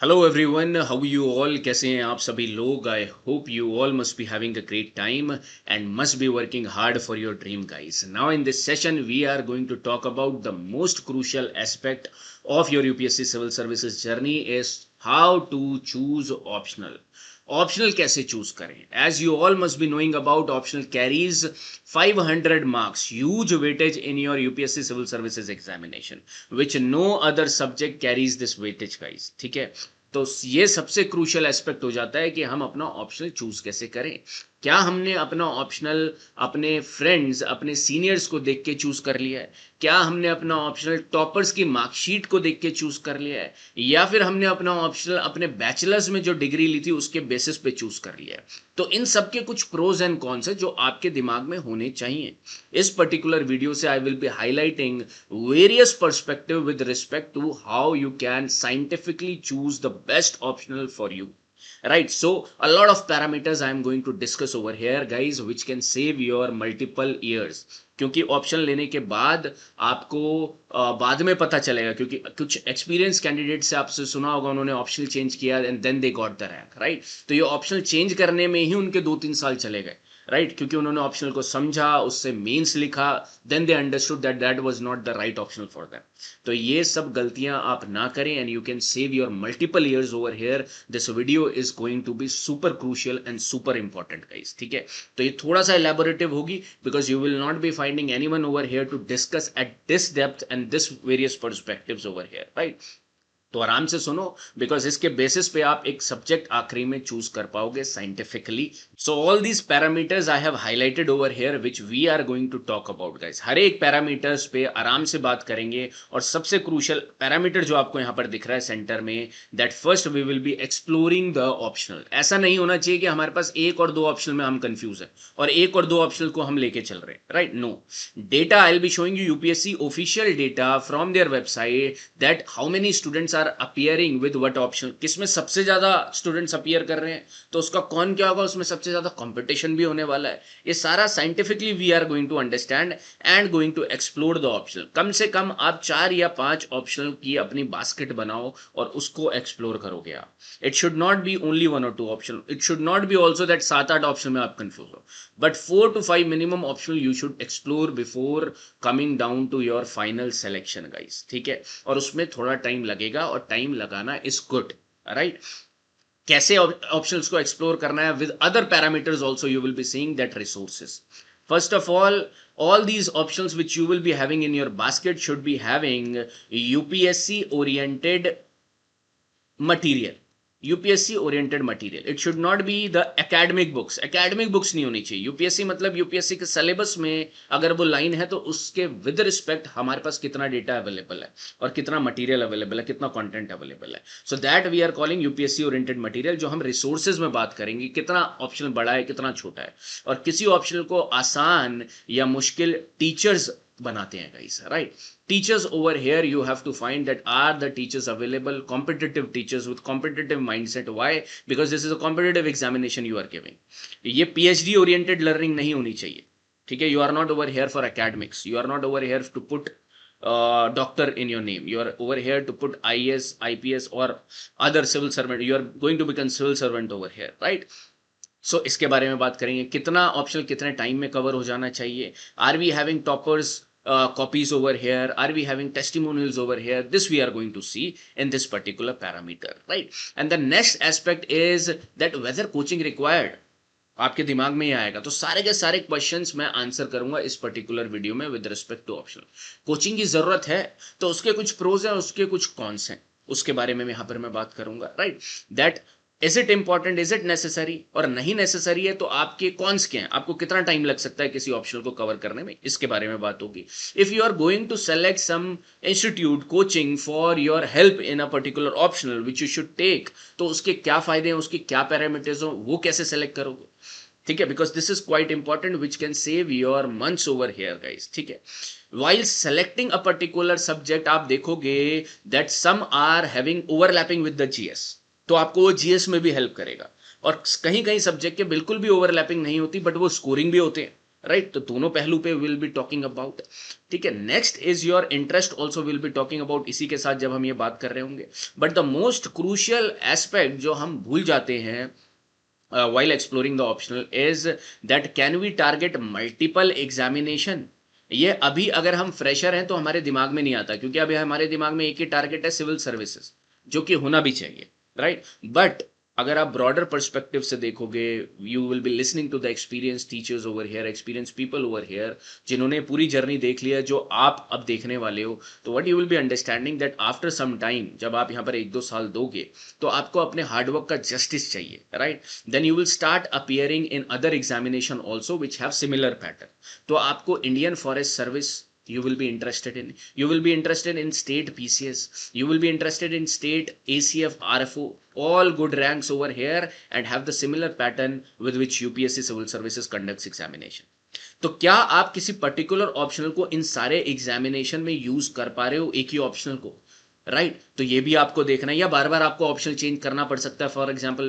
Hello everyone, how you all? कैसे हैं आप सभी लोग? I hope you all must be having a great time and must be working hard for your dream guys. Now in this session we are going to talk about the most crucial aspect of your UPSC civil services journey is how to choose optional. Optional कैसे choose करें? As you all must be knowing about, optional carries 500 marks, huge weightage in your UPSC civil services examination, which no other subject carries this weightage guys. ठीक है, तो ये सबसे crucial aspect हो जाता है कि हम अपना ऑप्शनल चूज कैसे करें. क्या हमने अपना ऑप्शनल अपने फ्रेंड्स, अपने सीनियर्स को देख के चूज कर लिया है? क्या हमने अपना ऑप्शनल टॉपर्स की मार्कशीट को देख के चूज कर लिया है, या फिर हमने अपना ऑप्शनल अपने बैचलर्स में जो डिग्री ली थी उसके बेसिस पे चूज कर लिया है? तो इन सब के कुछ प्रोज एंड कॉन्स है जो आपके दिमाग में होने चाहिए. इस पर्टिकुलर वीडियो से I will be highlighting various perspective with respect to how you can scientifically choose the best optional for you, right? So a lot of parameters I am going to discuss over here guys, which can save your multiple years. क्योंकि option लेने के बाद आपको बाद में पता चलेगा, क्योंकि कुछ एक्सपीरियंस कैंडिडेट से आपसे सुना होगा उन्होंने ऑप्शनल चेंज किया and then they got the rank, right? तो ये ऑप्शनल चेंज करने में ही उनके 2-3 साल चले गए, राइट? क्योंकि उन्होंने ऑप्शनल को समझा, उससे मेंस लिखा, then they understood that that was not the right optional for them. तो ये सब गलतियां आप ना करें and you can save your multiple years over here. This video is going to be super crucial and super important guys, ठीक है? तो ये थोड़ा सा एलैबोरेटिव होगी because you will not be finding anyone over here to discuss at this depth and this various perspectives over here, right? तो आराम से सुनो, बिकॉज इसके बेसिस पे आप एक सब्जेक्ट आखिरी में चूज कर पाओगे scientifically. So all these parameters I have highlighted over here which we are going to talk about guys. हर एक पैरामीटर्स पे आराम से बात करेंगे. और सबसे क्रूशियल पैरामीटर जो आपको यहाँ पर दिख रहा है सेंटर में, that first we will be exploring the optional. ऐसा नहीं होना चाहिए कि हमारे पास एक और दो ऑप्शनल में हम कंफ्यूज है और एक और दो ऑप्शनल को हम लेके चल रहे हैं, right? No. Data I will be showing you UPSC official data from their website that how many students appearing with what option, किसमें सबसे ज्यादा स्टूडेंट्स अपीयर कर रहे हैं तो उसका कौन क्या होगा, उसमें सबसे ज्यादा कंपटीशन भी होने वाला है. ये सारा scientifically we are going to understand and going to explore the optional. कम से कम आप 4 या 5 ऑप्शनल की अपनी बास्केट बनाओ और उसको एक्सप्लोर करोगे आप. It should not be only 1 or 2 option. It should not be also that 7-8 option में आप कंफ्यूज हो, but 4 to 5 minimum optional you should explore before coming down to your final selection guys, ठीक है? और उसमें थोड़ा टाइम लगेगा और टाइम लगाना इज गुड, राइट? कैसे ऑप्शंस को एक्सप्लोर करना है with other parameters also you will be seeing that resources. First of all these options which you will be having in your basket should be having UPSC oriented material. UPSC oriented material. It should not be the academic books. Academic books नहीं होनी चाहिए. UPSC मतलब UPSC के syllabus में अगर वो line है तो उसके विद रिस्पेक्ट हमारे पास कितना डेटा अवेलेबल है और कितना मटेरियल अवेलेबल है, कितना कंटेंट अवेलेबल है. So that we are calling UPSC oriented material. जो हम रिसोर्सेज में बात करेंगे, कितना ऑप्शनल बड़ा है, कितना छोटा है, और किसी ऑप्शनल को आसान या मुश्किल टीचर्स बनाते हैं guys, right? Teachers over here you have to find that are the teachers available, competitive teachers with competitive mindset. Why? Because this is a competitive examination you are giving. ये PhD oriented learning नहीं होनी चाहिए, ठीक है? You are not over here for academics. You are not over here to put doctor in your name. You are over here to put IAS, IPS or other civil servant. You are going to become civil servant over here, right? सो इसके बारे में बात करेंगे. कितना optional कितने time में cover हो जाना चाहिए? Are we having toppers copies over here? Are we having testimonials over here? This we are going to see in this particular parameter, right? And the next aspect is that whether coaching required. आपके दिमाग में ही आएगा. तो सारे के सारे questions मैं answer करूंगा इस पर्टिकुलर वीडियो में with respect to optional. Coaching की जरूरत है तो उसके कुछ प्रोज हैं, उसके कुछ कॉन्स हैं, उसके बारे में यहाँ पर मैं बात करूंगा, right? That is it important, is it necessary, और नहीं नेसेसरी है तो आपके कॉन्स क्या हैं, आपको कितना टाइम लग सकता है किसी ऑप्शनल को कवर करने में, इसके बारे में बात होगी. If you are going to select some institute coaching for your help in a particular optional which you should take, तो उसके क्या फायदे हैं, उसके क्या पैरामीटर्स हो, वो कैसे सेलेक्ट करोगे, ठीक है? Because this is quite important which can save your months over here guys, ठीक है? while selecting a particular subject आप देखोगे that some are having overlapping with the GS, तो आपको वो जीएस में भी हेल्प करेगा. और कहीं कहीं सब्जेक्ट के बिल्कुल भी ओवरलैपिंग नहीं होती बट वो स्कोरिंग भी होते हैं, राइट। तो दोनों पहलू पे विल बी टॉकिंग अबाउट, ठीक है। Next is your interest also will be talking about, इसी के साथ जब हम ये बात कर रहे होंगे। But the most crucial aspect जो हम भूल जाते हैं while exploring the optional is that can we target multiple examination। ये अभी अगर हम फ्रेशर हैं तो हमारे दिमाग में नहीं आता, क्योंकि अभी हमारे दिमाग में एक ही टारगेट है, सिविल सर्विसेज, जो कि होना भी चाहिए, राइट। बट अगर आप ब्रॉडर पर्सपेक्टिव से देखोगे, you will be listening to the experience teachers over here, experience people over here, जिन्होंने पूरी जर्नी देख लिया जो आप अब देखने वाले हो। तो what you will be understanding that after some time, जब आप यहाँ पर 1-2 साल दोगे, तो आपको अपने हार्डवर्क का जस्टिस चाहिए, right. Then you will start appearing in other examination also which have similar pattern. तो आपको Indian forest service you will be interested in, you will be interested in state PCS, you will be interested in state ACF RFO, all good ranks over here and have the similar pattern with which UPSC civil services conducts examination। तो क्या आप किसी particular optional को इन सारे examination में use कर पा रहे हो, एक ही ऑप्शनल को, राइट। तो ये भी आपको देखना है, या बार बार आपको ऑप्शन चेंज करना पड़ सकता है, फॉर एग्जांपल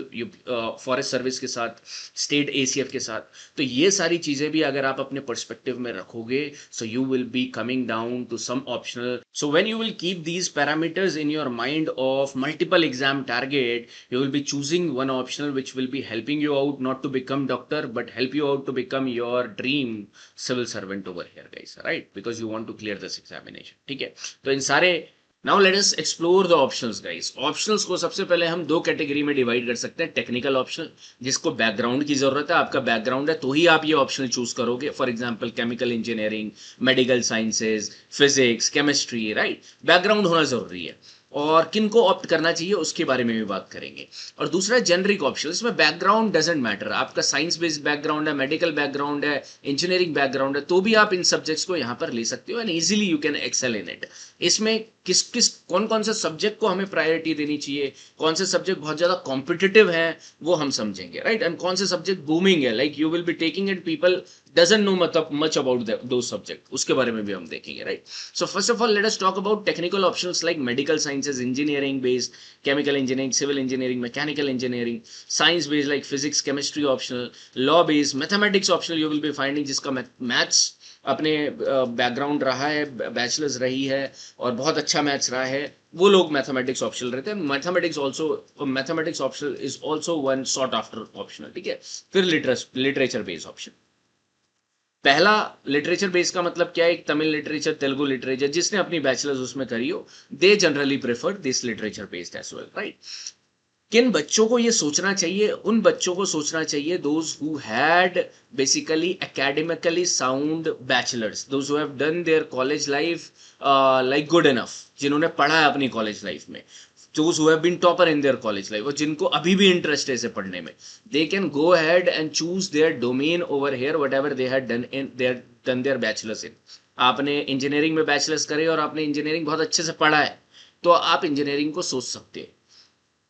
फॉरेस्ट सर्विस के साथ, स्टेट ACF के साथ। तो ये सारी चीजें भी अगर आप अपने पर्सपेक्टिव में रखोगे, so you will be coming down to some optional. So when you will keep these parameters in your mind of multiple exam target, you will be choosing one optional which will be helping you out not to become doctor, but help you out to become your dream civil servant over here guys, right, because you want to clear this examination, ठीक है। तो इन सारे, now let us explore the options guys. Options को सबसे पहले हम 2 category में डिवाइड कर सकते हैं। टेक्निकल ऑप्शन, जिसको बैकग्राउंड की जरूरत है, आपका बैकग्राउंड है तो ही आप ये ऑप्शन चूज करोगे। For example chemical engineering, medical sciences, physics, chemistry, right. Background होना जरूरी है। और किन को ऑप्ट करना चाहिए उसके बारे में भी बात करेंगे। और दूसरा जेनरिक ऑप्शन, इसमें बैकग्राउंड डजेंट मैटर, आपका साइंस बेस्ड बैकग्राउंड है, मेडिकल बैकग्राउंड है, इंजीनियरिंग बैकग्राउंड है, तो भी आप इन सब्जेक्ट्स को यहाँ पर ले सकते हो and easily you can excel in it. इसमें किस कौन कौन से सब्जेक्ट को हमें प्रायोरिटी देनी चाहिए, कौन से सब्जेक्ट बहुत ज्यादा कॉम्पिटिटिव है वो हम समझेंगे, राइट। एंड कौन से सब्जेक्ट बूमिंग है, like you will be taking it, people doesn't know much about those subject, उसके बारे में भी हम देखेंगे, right. So first of all let us talk about technical options like medical sciences, engineering based, chemical engineering, civil engineering, mechanical engineering, science based like physics, chemistry optional, law based, mathematics optional you will be finding, जिसका maths अपने background रहा है, bachelors रही है और बहुत अच्छा maths रहा है, वो लोग मैथमेटिक्स ऑप्शनल रहते हैं। Mathematics optional is also one sort after optional, ठीक है। फिर लिटरेचर बेस्ड ऑप्शन, पहला लिटरेचर बेस का मतलब क्या है, एक तमिल लिटरेचर, तेलुगु लिटरेचर, जिसने अपनी बैचलर्स उसमें करी हो, they generally prefer this literature based as well, right. किन बच्चों को ये सोचना चाहिए, उन बच्चों को सोचना चाहिए those who had basically academically sound bachelors, those who have done their college life like good enough, जिन्होंने पढ़ा है अपनी कॉलेज लाइफ में, those who have been topper in their college life, और जिनको अभी भी इंटरेस्ट है इसे पढ़ने में, they can go ahead and choose their domain over here whatever they had done their bachelors in। आपने इंजीनियरिंग में बैचलर्स करे और आपने इंजीनियरिंग बहुत अच्छे से पढ़ा है, तो आप इंजीनियरिंग को सोच सकते हैं।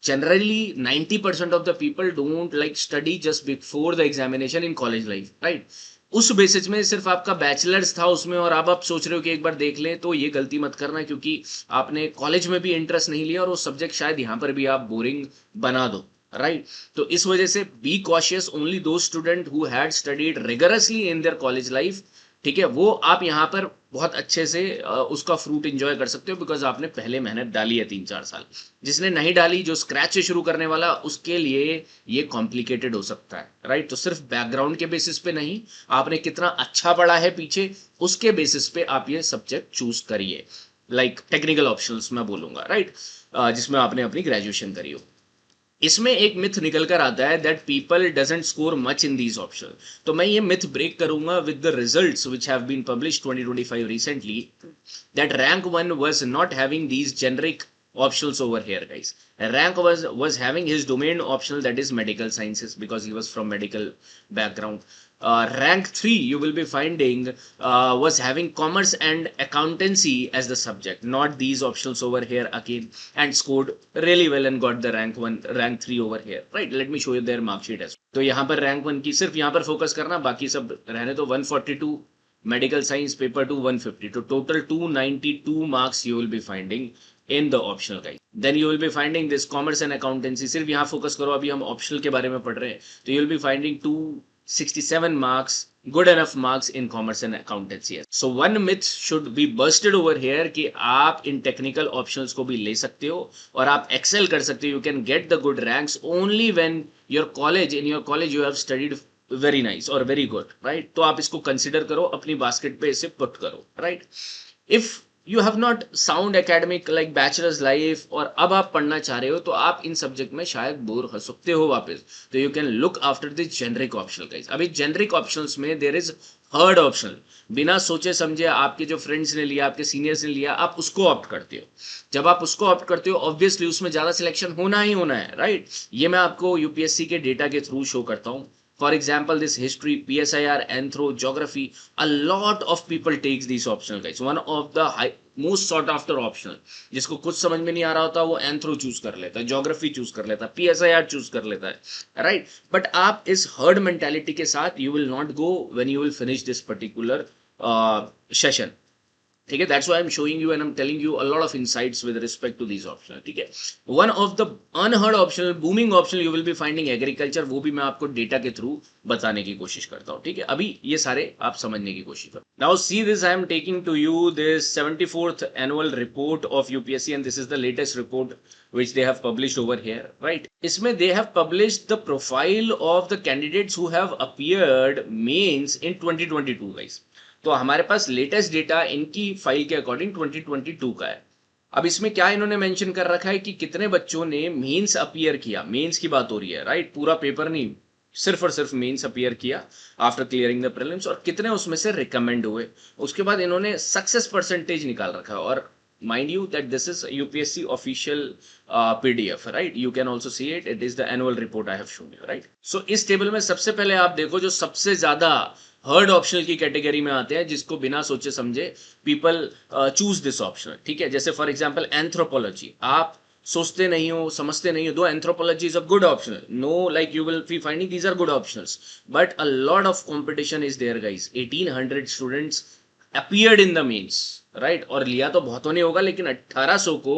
Generally 90% of the people don't like study just before the examination in college life, right। उस बेसिस में सिर्फ आपका बैचलर्स था उसमें और अब आप सोच रहे हो कि एक बार देख लें, तो ये गलती मत करना, क्योंकि आपने कॉलेज में भी इंटरेस्ट नहीं लिया और वो सब्जेक्ट शायद यहाँ पर भी आप बोरिंग बना दो, राइट। तो इस वजह से बी कॉशियस, ओनली दो student who had studied rigorously in their college life, ठीक है, वो आप यहाँ पर बहुत अच्छे से उसका फ्रूट एंजॉय कर सकते हो, बिकॉज आपने पहले मेहनत डाली है 3-4 साल। जिसने नहीं डाली, जो स्क्रैच से शुरू करने वाला, उसके लिए ये कॉम्प्लिकेटेड हो सकता है, राइट। तो सिर्फ बैकग्राउंड के बेसिस पे नहीं, आपने कितना अच्छा पढ़ा है पीछे, उसके बेसिस पे आप ये सब्जेक्ट चूज करिए, लाइक टेक्निकल ऑप्शंस मैं बोलूंगा, राइट, जिसमें आपने अपनी ग्रेजुएशन करी हो। इसमें एक मिथ निकल कर आता है that people doesn't score much in these option, तो मैं ये मिथ ब्रेक करूंगा with the results which have been published 2025 recently, that rank 1 was not having these generic optionals over here guys. Rank was having his domain optional, that is medical sciences, because he was from medical background. Rank 3 you will be finding was having commerce and accountancy as the subject, not these options over here again, and scored really well and got the rank 3 over here, right। Let me show you their mark sheet as well. तो यहाँ पर rank 1 की सिर्फ यहाँ पर focus करना, बाकी सब रहने तो 142, मेडिकल साइंस पेपर 2 150, तो total 292 marks you will be finding in the optional guys। then you will be finding this commerce and accountancy, सिर्फ यहाँ फोकस करो, अभी हम ऑप्शनल के बारे में पढ़ रहे हैं, तो you will be finding 67 marks, good enough marks in commerce and accountancy. So one myth should be busted over here कि आप इन technical options को भी ले सकते हो और आप excel कर सकते हो. You can get the good ranks only when in your college you have studied very nice or very good, right? तो आप इसको consider करो, अपनी basket पे इसे put करो, right? If you have not sound academic like bachelor's life और अब आप पढ़ना चाह रहे हो तो आप इन सब्जेक्ट में शायद बोर हो सकते हो वापस, तो you can look after this generic optional guys. अभी जेनरिक ऑप्शंस में देयर इज थर्ड ऑप्शनल. बिना सोचे समझे आपके जो फ्रेंड्स ने लिया, आपके सीनियर्स ने लिया, आप उसको ऑप्ट करते हो. जब आप उसको ऑप्ट करते हो ऑब्वियसली उसमें ज्यादा सिलेक्शन होना ही होना है, राइट? ये मैं आपको यूपीएससी के डेटा के थ्रू शो करता हूँ. For example, this history, PSIR, Anthro, Geography, a lot of people takes these optional guys. One of the most sought after optional. जिसको कुछ समझ में नहीं आ रहा होता वो Anthro चूज कर लेता है, Geography चूज कर लेता है, PSIR चूज कर लेता है, right? But आप इस herd mentality के साथ you will not go when you will finish this particular session. ठीक है, that's why I'm showing you and I'm telling you a lot of insights with respect to these options. ठीक है, one of the unheard optional, booming optional you will be finding agriculture. वो भी मैं आपको data के through बताने की कोशिश करता हूँ. ठीक है, अभी ये सारे आप समझने की कोशिश करो. Now see this, I am taking to you this 74th annual report of UPSC and this is the latest report which they have published over here, right? इसमें they have published the profile of the candidates who have appeared mains in 2022 guys. तो हमारे पास latest data इनकी file के according 2022 का है. अब इसमें क्या इन्होंने मेंशन कर रखा है कि कितने बच्चों ने मेंस अपीयर किया. मेंस की बात हो रही है, राइट? पूरा पेपर नहीं, सिर्फ और सिर्फ मेंस अपीयर किया आफ्टर क्लियरिंग द प्रीलिम्स, और कितने उसमें से रिकमेंड हुए. उसके बाद इन्होंने सक्सेस परसेंटेज निकाल रखा है. और mind you that this is UPSC official PDF, right? You can also see it. It is the annual report I have shown you, right? So इस टेबल में सबसे पहले आप देखो जो सबसे ज्यादा हर्ड ऑप्शनल की कैटेगरी में आते हैं, जिसको बिना सोचे समझे पीपल चूज दिस ऑप्शनल. ठीक है, जैसे फॉर एग्जांपल एंथ्रोपोलॉजी. आप सोचते नहीं हो, समझते नहीं हो, दो anthropology is a good optional. No, like you will be finding these are good optionals, but a lot of competition is there guys. 1800 students appeared in the mains, right? और लिया तो बहुतों ने होगा, लेकिन 1800 को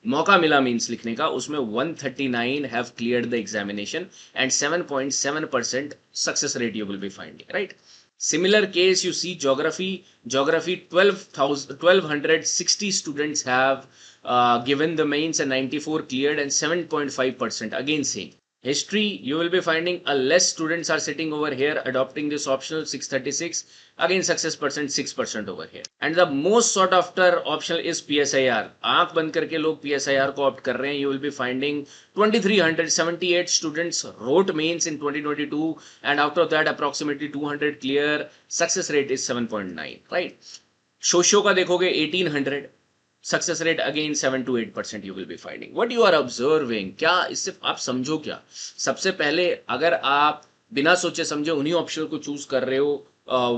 मौका मिला मीन्स लिखने का. उसमें 139 have cleared the examination and 7.7% success rate you will be finding, right? Similar case you see geography. Geography 1260 students have given the mains and 94 cleared and 7.5%. Again same. History you will be finding a less students are sitting over here adopting this optional 636. Again success percent 6% over here. And the most sought after optional is PSIR. आंख बंद करके लोग PSIR को opt कर रहे हैं. You will be finding 2378 students wrote mains in 2022 and out of that approximately 200 clear. Success rate is 7.9, right? Socio का देखोगे 1800. Success rate again 7 to 8% you will be finding. What you are observing, क्या इससे आप समझो क्या? सबसे पहले अगर आप बिना सोचे समझे उन्हीं ऑप्शन को चूज कर रहे हो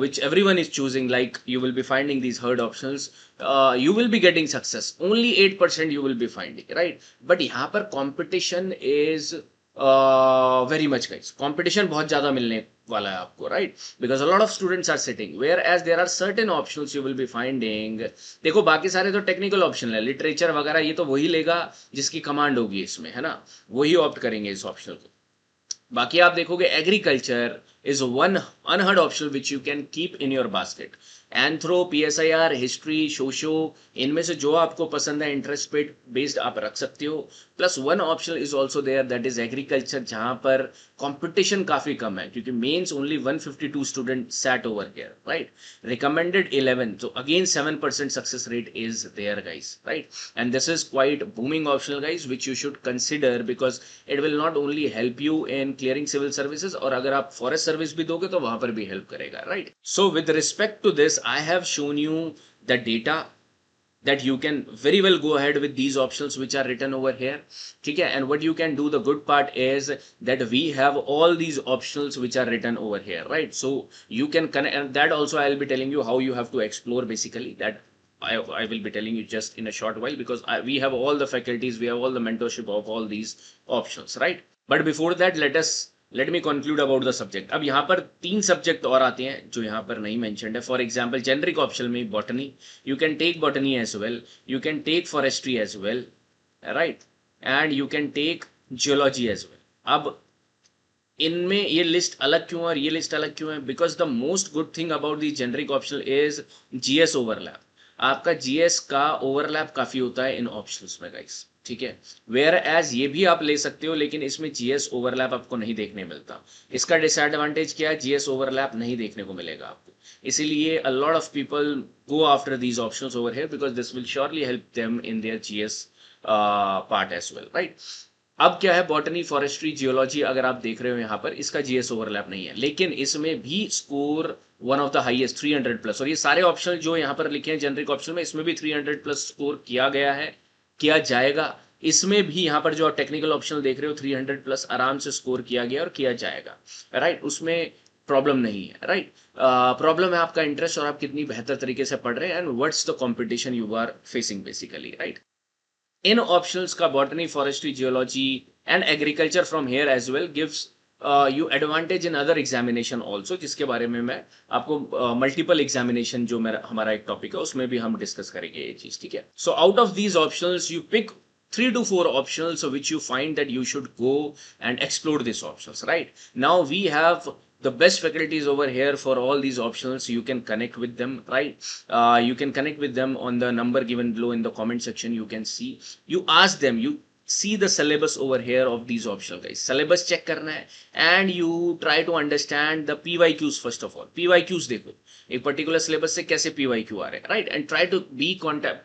which everyone is choosing, like you will be finding these hard options, you will be getting success. Only 8% you will be finding, right? But यहाँ पर competition is very much guys. Competition बहुत ज़्यादा मिलने वाला है आपको, right? Because a lot of students are sitting, whereas there are certain options you will be finding. देखो बाकी सारे तो टेक्निकल ऑप्शन है, लिटरेचर वगैरह ये तो वही लेगा जिसकी कमांड होगी इसमें, है ना? वही ऑप्ट करेंगे इस ऑप्शन को. बाकी आप देखोगे agriculture is one unheard option which you can keep in your basket. Anthro, PSIR, history, socio, इनमें से जो आपको पसंद है इंटरेस्ट बेस्ड आप रख सकते हो. Plus one option is also there that is agriculture, जहां पर कंपटीशन काफी कम है क्योंकि mains only 152 student sat over here, right? Recommended 11, so again 7% success rate is there guys, right? And this is quite booming optional guys which you should consider because it will not only help you in clearing civil services, और अगर आप forest service भी दोगे तो वहां पर भी help करेगा, right? So with respect to this I have shown you the data that you can very well go ahead with these options which are written over here. Okay, and what you can do, the good part is that we have all these options which are written over here, right? So you can connect, and that also I'll be telling you how you have to explore basically. That I will be telling you just in a short while because we have all the faculties, we have all the mentorship of all these options, right? But before that, let me conclude about the subject. अब यहाँ पर 3 subject और आते हैं जो यहाँ पर नहीं मेंशन्ड है. फॉर एग्जाम्पल जेनरिक ऑप्शन में botany, you can take botany as well, you can take forestry as well, right? And you can take geology as well. अब इनमें ये लिस्ट अलग क्यों है और ये लिस्ट अलग क्यों है? Because the most good thing about the generic optional is GS overlap. आपका जीएस का ओवरलैप काफी होता है इन ऑप्शंस में गाइस, ठीक है। वेयर एज ये भी आप ले सकते हो, लेकिन इसमें जीएस ओवरलैप आपको नहीं देखने मिलता। इसका डिसएडवांटेज क्या है? जीएस ओवरलैप नहीं देखने को मिलेगा आपको, इसीलिए a lot of people go after these options over here because this will surely help them in their GS part as well, right? अब क्या है, बॉटनी, फॉरेस्ट्री, जियोलॉजी अगर आप देख रहे हो यहाँ पर, इसका जीएस ओवरलैप नहीं है, लेकिन इसमें भी score one of the highest 300 plus. और ये सारे ऑप्शन जो यहाँ पर लिखे हैं जेनरिक ऑप्शन में, इसमें भी 300 प्लस स्कोर किया गया है, किया जाएगा। इसमें भी यहाँ पर जो आप टेक्निकल ऑप्शन देख रहे हो 300 प्लस आराम से स्कोर किया गया और किया जाएगा, राइट। उसमें प्रॉब्लम नहीं है, राइट। प्रॉब्लम है आपका इंटरेस्ट और आप कितनी बेहतर तरीके से पढ़ रहे हैं, and what's the competition you are facing basically, right. इन ऑप्शंस का botany, forestry, geology and agriculture from here as well gives you advantage in other examination also, जिसके बारे में मैं आपको मल्टीपल एग्जामिनेशन जो मेरा हमारा एक टॉपिक है उसमें भी हम डिस्कस करेंगे ये चीज, ठीक है। So out of these options you pick 3 to 4 options which you find that you should go and explore these options, right? Now we have the best faculties over here for all these options. You can connect with them, right? You can connect with them on the number given below in the comment section. You can see, you ask them, you see the syllabus over here of these optional guys. Syllabus check करना है and you try to understand the PYQs first of all. PYQs देखो एक particular syllabus से कैसे PYQ आ रहे हैं, right? And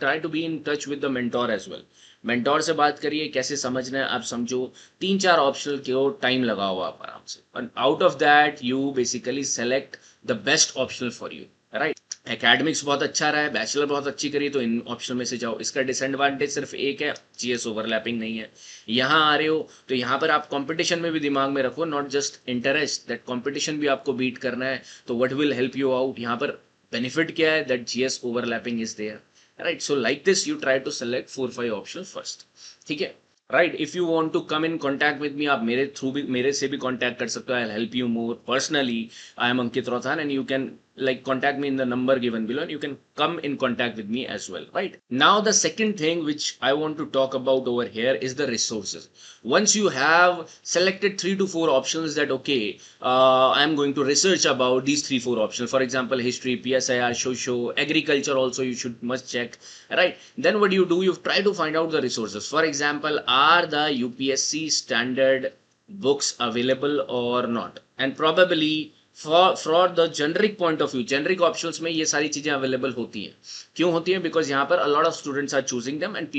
try to be in touch with the mentor as well. Mentor से बात करिए, कैसे समझना है आप समझो। 3-4 ऑप्शनल को टाइम लगाओ आप आराम से, और out of that you basically select the best optional for you, right. Academics बहुत अच्छा रहा है, बैचलर बहुत अच्छी करी, तो इन ऑप्शन में से जाओ। इसका डिसएडवांटेज सिर्फ एक है, जीएस ओवरलैपिंग नहीं है। यहाँ आ रहे हो तो यहाँ पर आप कंपटीशन में भी दिमाग में रखो, not just interest, that competition भी आपको बीट करना है, तो what will help you out. यहाँ पर बेनिफिट क्या है, that GS overlapping is there, right? So like this you try to select 4-5 options first, ठीक है, right? If you want to come in contact with me, आप मेरे through भी, मेरे से भी contact कर सकते हो। I'll help you more personally. I am Ankit Rothan and you can like contact me in the number given below and you can come in contact with me as well, right? Now the second thing which I want to talk about over here is the resources. Once you have selected 3 to 4 options that okay, I am going to research about these 3-4 options, for example history, PSIR, socio, agriculture also you should must check, right? Then what do? You try to find out the resources. For example, are the UPSC standard books available or not? And probably for the generic point of view, generic options में ये सारी चीजें available होती हैं। क्यों होती हैं? Because यहाँ पर a lot of students are choosing them and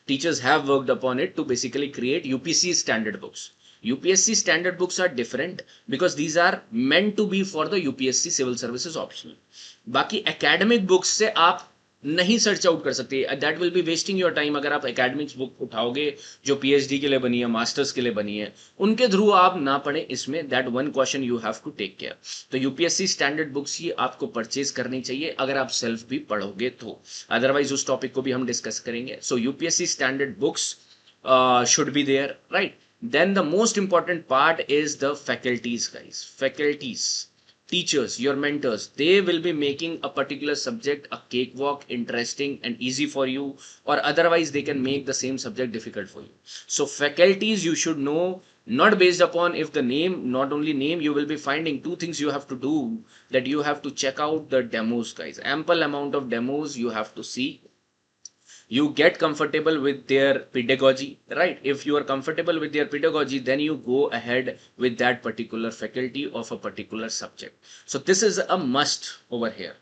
teachers have worked upon it to basically create UPSC standard books. UPSC standard books are different because these are meant to be for the UPSC civil services optional. बाकी academic books से आप नहीं search out कर सकते, that will be wasting your time. अगर आप academics book उठाओगे जो PhD के लिए बनी है, मास्टर्स के लिए बनी है, उनके थ्रू आप ना पढ़े इसमें, that one question you have to take care. तो यूपीएससी स्टैंडर्ड बुक्स ही आपको परचेज करनी चाहिए अगर आप सेल्फ भी पढ़ोगे तो, अदरवाइज उस टॉपिक को भी हम डिस्कस करेंगे। So UPSC standard books should be there, right? Then the most important part is the faculties, guys. Faculties, teachers, your mentors, they will be making a particular subject a cakewalk, interesting and easy for you, or otherwise they can make the same subject difficult for you. So faculties you should know, not based upon if the name, not only name, you will be finding 2 things you have to do, that you have to check out the demos, guys. Ample amount of demos you have to see. You get comfortable with their pedagogy, right? If you are comfortable with their pedagogy, then you go ahead with that particular faculty of a particular subject. So this is a must over here.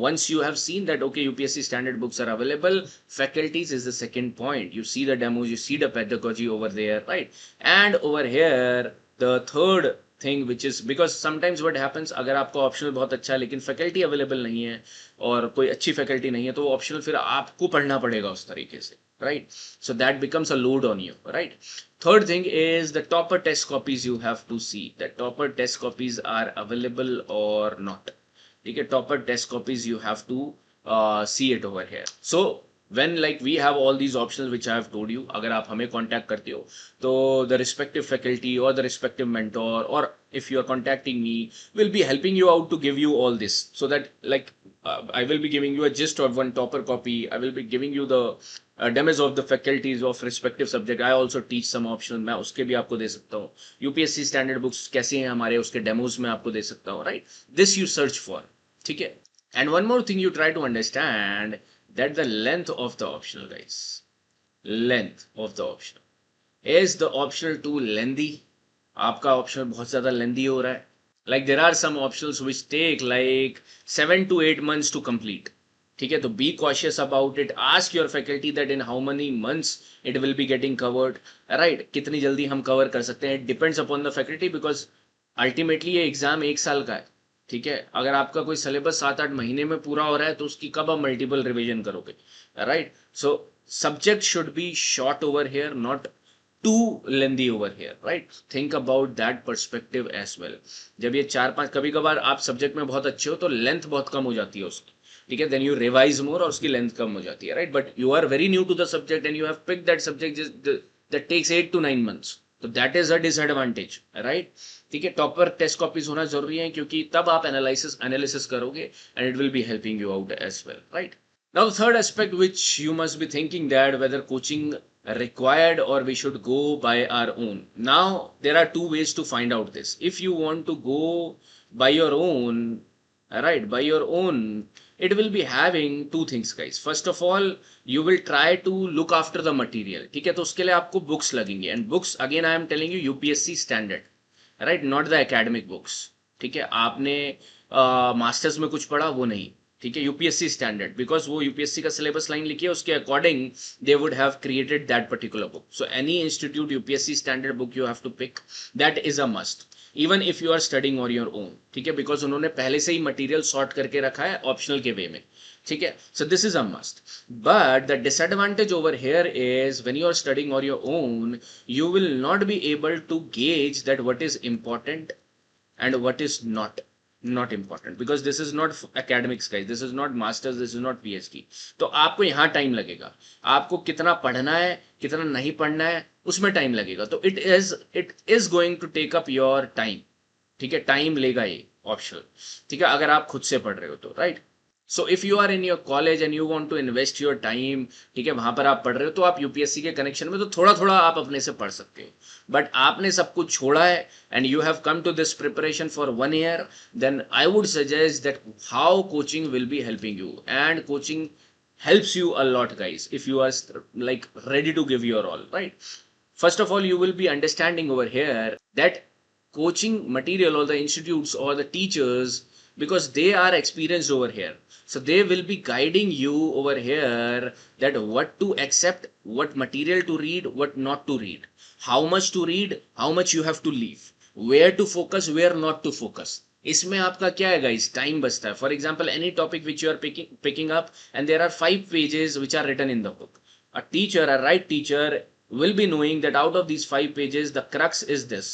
Once you have seen that okay, UPSC standard books are available, faculties is the second point. You see the demos, you see the pedagogy over there, right? And over here the third thing which is, because sometimes what happens, अगर आपका optional बहुत अच्छा है लेकिन faculty available नहीं है और कोई अच्छी फैकल्टी नहीं है, तो ऑप्शनल फिर आपको पढ़ना पड़ेगा उस तरीके से, right? So that becomes a load on you, right? Third thing is the topper test copies you have to see that topper test copies are available और नॉट, ठीक है? Topper test copies you have to see it over here. So when like we have all these options which I have told you, अगर आप हमें contact करते हो तो the respective faculty or the respective mentor, or if you are contacting me, will be helping you out to give you all this, so that like I will be giving you a gist of one topper copy. I will be giving you the demos of the faculties of respective subject. I also teach some optional. मैं उसके भी आपको दे सकता हूँ. UPSC standard books कैसे हैं हमारे, उसके demos में आपको दे सकता हूँ. Right? This you search for. ठीक है? And one more thing you try to understand, that the length of the optional, guys. Length of the optional. Is the optional too lengthy? आपका optional बहुत ज़्यादा lengthy हो रहा है. Like there are some options which take like 7 to 8 months to complete. ठीक है, तो be cautious about it. Ask your faculty that in how many months it will be getting covered. Right? कितनी जल्दी हम cover कर सकते हैं. It depends upon the faculty because ultimately ये exam एक साल का है. ठीक है, अगर आपका कोई सिलेबस 7-8 महीने में पूरा हो रहा है तो उसकी कब आप मल्टीपल रिवीजन करोगे. Right, so subject should be short over here, not too lengthy over here. Right, think about that perspective as well. जब ये 4-5, कभी कभार आप सब्जेक्ट में बहुत अच्छे हो तो लेंथ बहुत कम हो जाती है उसकी. ठीक है, देन यू रिवाइज मोर और उसकी लेंथ कम हो जाती है. Right, but you are very new to the subject and you have pick that subject that takes 8 to 9 months. तो that is a disadvantage. Right, ठीक है, टॉपर टेस्ट कॉपीज होना जरूरी है क्योंकि तब आप एनालिसिस करोगे and it will be helping you out as well. Right, now the third aspect which you must be thinking, that whether coaching required or we should go by our own. Now there are two ways to find out this. If you want to go by your own, right, by your own, it will be having two things, guys. First of all, you will try to look after the material. ठीक है, तो उसके लिए आपको books लगेंगे, and books again I am telling you UPSC standard, right, not the academic books. ठीक है, आपने मास्टर्स में कुछ पढ़ा वो नहीं. ठीक है, यूपीएससी स्टैंडर्ड, बिकॉज वो यूपीएससी का सिलेबस लाइन लिखी है, उसके according they would have created that particular book. So any institute UPSC standard book you have to pick, that is a must, even if you are studying on your own. ठीक है, because उन्होंने पहले से ही material sort करके रखा है optional के वे में. ठीक है, so this is a must. But the disadvantage over here is when you are studying on your own, you will not be able to gauge that what is important and what is not important, because this is not academics, guys. This is not masters, this is not PhD. तो आपको यहाँ time लगेगा, आपको कितना पढ़ना है कितना नहीं पढ़ना है उसमें टाइम लगेगा. तो it is going to take up your time. ठीक है, टाइम लेगा ये ऑप्शनल. ठीक है, अगर आप खुद से पढ़ रहे हो तो. Right, so if you are in your college and you want to invest your time, ठीक है, वहां पर आप पढ़ रहे हो तो आप यूपीएससी के कनेक्शन में तो थोड़ा थोड़ा आप अपने से पढ़ सकते हो. बट आपने सब कुछ छोड़ा है and you have come to this preparation for 1 year, then I would suggest that how coaching will be helping you. And coaching helps you a lot, guys, if you are like ready to give your all. Right, first of all, you will be understanding over here that coaching material or the institutes or the teachers, because they are experienced over here, so they will be guiding you over here that what to accept, what material to read, what not to read, how much to read, how much you have to leave, where to focus, where not to focus. इसमें आपका क्या है guys, time बचता है. For example any topic which you are picking up and there are 5 pages which are written in the book. A teacher, a right teacher, will be knowing that out of these 5 pages the crux is this.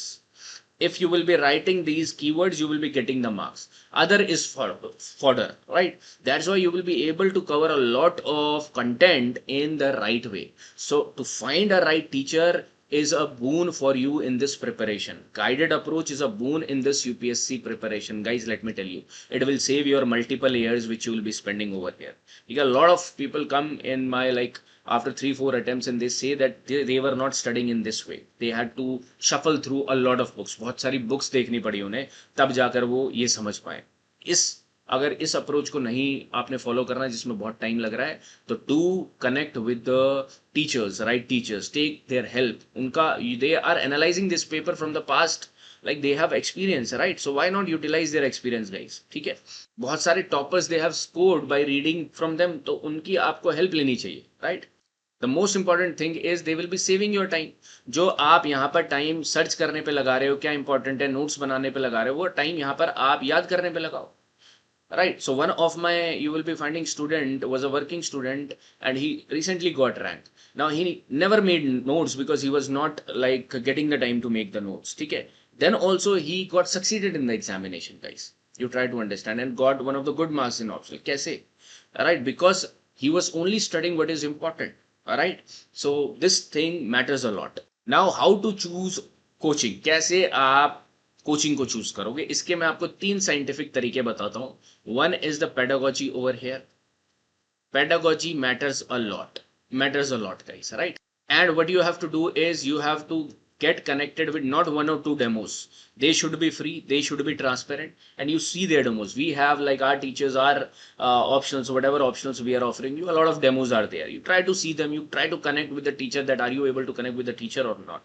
If you will be writing these keywords, you will be getting the marks. Other is fodder, right? That's why you will be able to cover a lot of content in the right way. So to find a right teacher is a boon for you in this preparation. Guided approach is a boon in this UPSC preparation, guys. Let me tell you, it will save your multiple years which you will be spending over here. You got a lot of people come in my like after 3-4 attempts and they say that they were not studying in this way. They had to shuffle through a lot of books. बहुत सारी books देखनी पड़ी उन्हें, तब जाकर वो ये समझ पाए. अगर इस अप्रोच को नहीं आपने फॉलो करना जिसमें बहुत टाइम लग रहा है, तो to connect with the teachers, right teachers, take their help. उनका they are analysing this paper from the past, like they have experience, right? So why not utilize their experience, guys? ठीक है, बहुत सारे toppers they have scored by reading from them, तो उनकी आपको help लेनी चाहिए. Right, the most important thing is they will be saving your time. जो आप यहाँ पर टाइम सर्च करने पे लगा रहे हो, क्या इंपॉर्टेंट है, नोट्स बनाने पे लगा रहे हो, वो टाइम यहाँ पर आप याद करने पे लगाओ. Right, so one of my, you will be finding student was a working student and he recently got ranked. Now he never made notes because he was not like getting the time to make the notes. Okay, then also he got succeeded in the examination, guys. You try to understand, and got one of the good marks in optional. Kaise? Alright, because he was only studying what is important. Alright, so this thing matters a lot. Now how to choose coaching? कैसे आप coaching को choose करोगे। इसके मैं आपको 3 scientific तरीके बताता हूं। One is the pedagogy over here. Pedagogy matters a lot, guys, right? And what you have to do is you have to get connected with not one or two demos. They should be free, they should be transparent, and you see their demos. We have, like, our teachers are optionals, whatever optionals we are offering you, a lot of demos are there. You try to see them, you try to connect with the teacher, that are you able to connect with the teacher or not,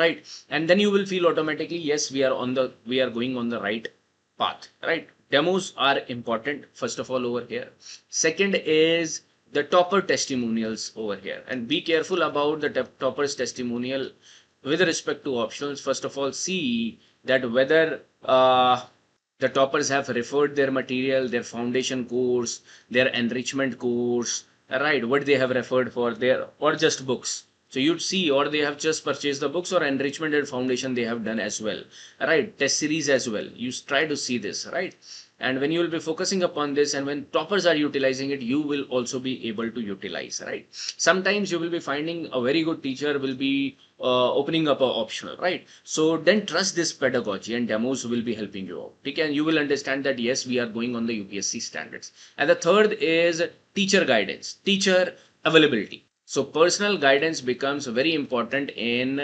right? And then you will feel automatically, yes, we are going on the right path, right? Demos are important, first of all, over here. Second is the topper testimonials over here, and be careful about the topper's testimonial with respect to optionals. First of all, see that whether the toppers have referred their material, their foundation course, their enrichment course, right? What they have referred for their, or just books. So you'd see, or they have just purchased the books, or enrichment and foundation they have done as well, right? Test series as well. You try to see this, right? And when you will be focusing upon this, and when toppers are utilizing it, you will also be able to utilize, right? Sometimes you will be finding a very good teacher will be opening up a optional, right? So then trust this pedagogy, and demos will be helping you out, okay? And you will understand that yes, we are going on the UPSC standards. And the third is teacher guidance, teacher availability. So personal guidance becomes very important in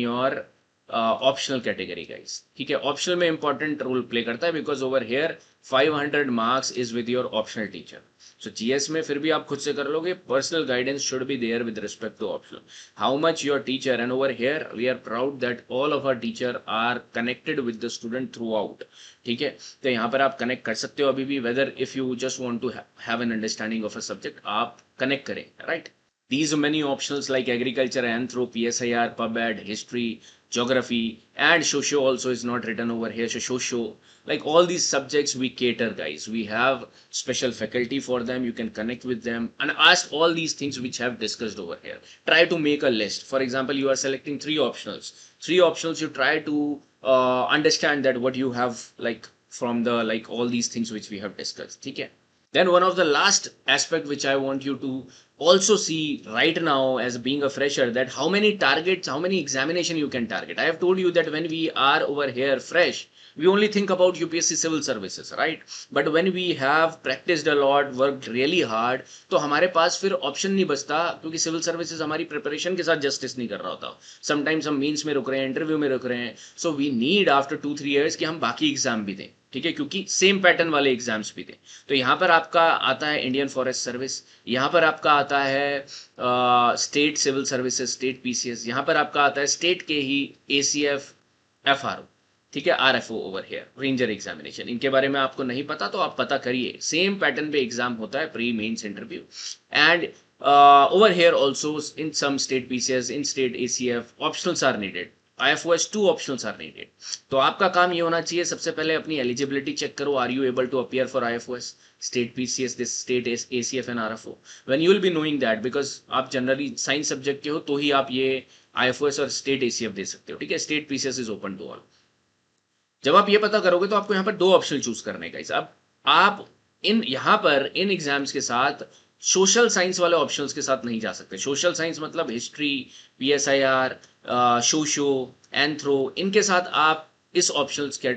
your optional category, guys, ठीक है? Optional में important role play करता है, because over here 500 marks is with your optional teacher. So GS में फिर भी आप खुद से कर लोगे. Personal guidance should be there with respect to optional. How much your teacher, and over here we are proud that all of our teacher are connected with the student throughout, ठीक है? तो यहाँ पर आप connect कर सकते हो अभी भी, whether if you just want to have an understanding of a subject, आप कनेक्ट करें, right? These many options like agriculture, anthro, PSIR, PubEd, history, geography, and socio also is not written over here. So socio, like all these subjects we cater, guys. We have special faculty for them. You can connect with them and ask all these things which have discussed over here. Try to make a list. For example, you are selecting three optionals. You try to understand that what you have, like, from the, like, all these things which we have discussed, okay? Then one of the last aspect which I want you to also see right now as being a fresher, that how many targets, how many examination you can target. I have told you that when we are over here fresh, we only think about UPSC civil services, right? But when we have practiced a lot, worked really hard, तो हमारे पास फिर option नहीं बचता, क्योंकि civil services हमारी preparation के साथ justice नहीं कर रहा होता. समटाइम्स हम मीन्स में रुक रहे हैं, इंटरव्यू में रुक रहे हैं. So we need after 2-3 years कि हम बाकी एग्जाम भी दें, ठीक है? क्योंकि सेम पैटर्न वाले एग्जाम्स भी थे. तो यहाँ पर आपका आता है इंडियन फॉरेस्ट सर्विस, यहाँ पर आपका आता है state civil services, state PCS, यहाँ पर आपका आता है स्टेट के ही एसीएफ, एफआरओ, ठीक है? RFO over here, ranger examination. इनके बारे में आपको नहीं पता तो आप पता करिए. सेम पैटर्न पे एग्जाम होता है, pre mains interview. And over here also in some state PCS, in state ACF, optionals are needed. IFOS 2 optionals are needed. तो आपका काम ये होना चाहिए, सबसे पहले अपनी एलिजिबिलिटी चेक करो. Are you able to appear for IFOS, state PCS, this state ACF and RFO. When you will be knowing that, because आप जनरली साइंस सब्जेक्ट के हो, तो ही आप ये IFOS और स्टेट ACF दे सकते हो, ठीक है? State PCS is open to all. जब आप ये पता करोगे तो आपको यहाँ पर 2 ऑप्शन चूज करने का. अब आप यहाँ पर इन एग्जाम्स के साथ सोशल साइंस वाले ऑप्शंस के साथ नहीं जा सकते. सोशल साइंस मतलब हिस्ट्री, PSIR, सोशो, एंथ्रो, इनके साथ आप इस ऑप्शंस के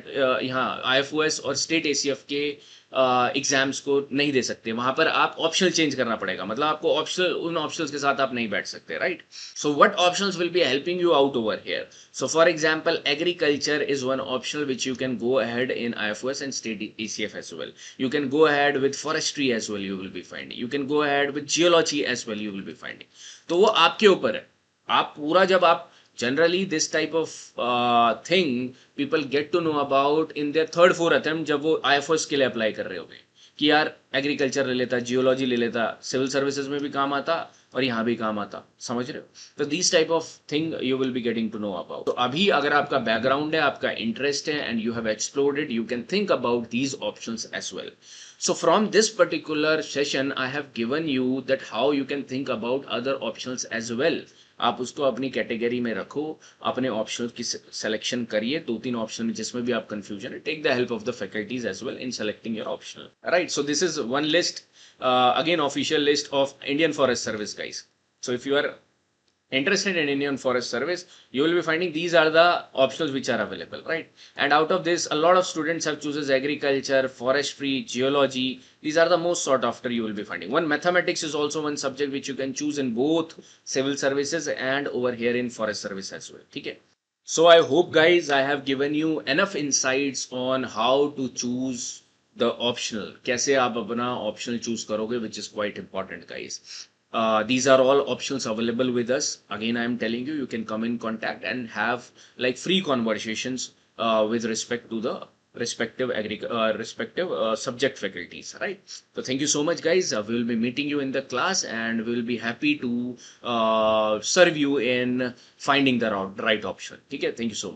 यहाँ IFOS और स्टेट ACF के एग्जाम्स को नहीं दे सकते. वहां पर आप ऑप्शनल चेंज करना पड़ेगा, मतलब आपको ऑप्शनल, उन ऑप्शंस के साथ आप नहीं बैठ सकते, right? So what options will be helping you out over here? So for example, agriculture is one optional which you can go ahead in IFOS and state ACF as well. You can go ahead with forestry as well, you will be finding. You can go ahead with geology as well, you will be finding. तो वो आपके ऊपर है. आप पूरा, जब आप generally this type of thing people get to know about in their 3rd-4th attempt, जब वो IFOS के लिए अप्लाई कर रहे होंगे कि यार एग्रीकल्चर ले लेता, जियोलॉजी ले लेता, सिविल सर्विसेज में भी काम आता और यहाँ भी काम आता, समझ रहे हो? तो this type of thing you will be getting to know about. तो अभी अगर आपका बैकग्राउंड है, आपका इंटरेस्ट है, and you have explored it, you can think about these options as well. So from this particular session, I have given you that how you can think about other options as well. आप उसको अपनी category में रखो, अपने optional की selection करिए. 2-3 option में जिसमें भी आप कंफ्यूजन है, take the help of the faculties as well in selecting your optional, right? So this is one list, again official list of Indian Forest Service, guys. So if you are interested in Indian Forest Service, you will be finding these are the options which are available, right? And out of this, a lot of students have chooses agriculture, forestry, geology. These are the most sought after you will be finding. One mathematics is also one subject which you can choose in both civil services and over here in forest service as well. Okay. So I hope guys I have given you enough insights on how to choose the optional. कैसे आप अपना optional choose करोगे, which is quite important guys. These are all options available with us. Again, I am telling you, you can come in contact and have like free conversations with respect to the respective subject faculties, right? So thank you so much guys. We will be meeting you in the class and we will be happy to serve you in finding the right option. Okay, thank you so much.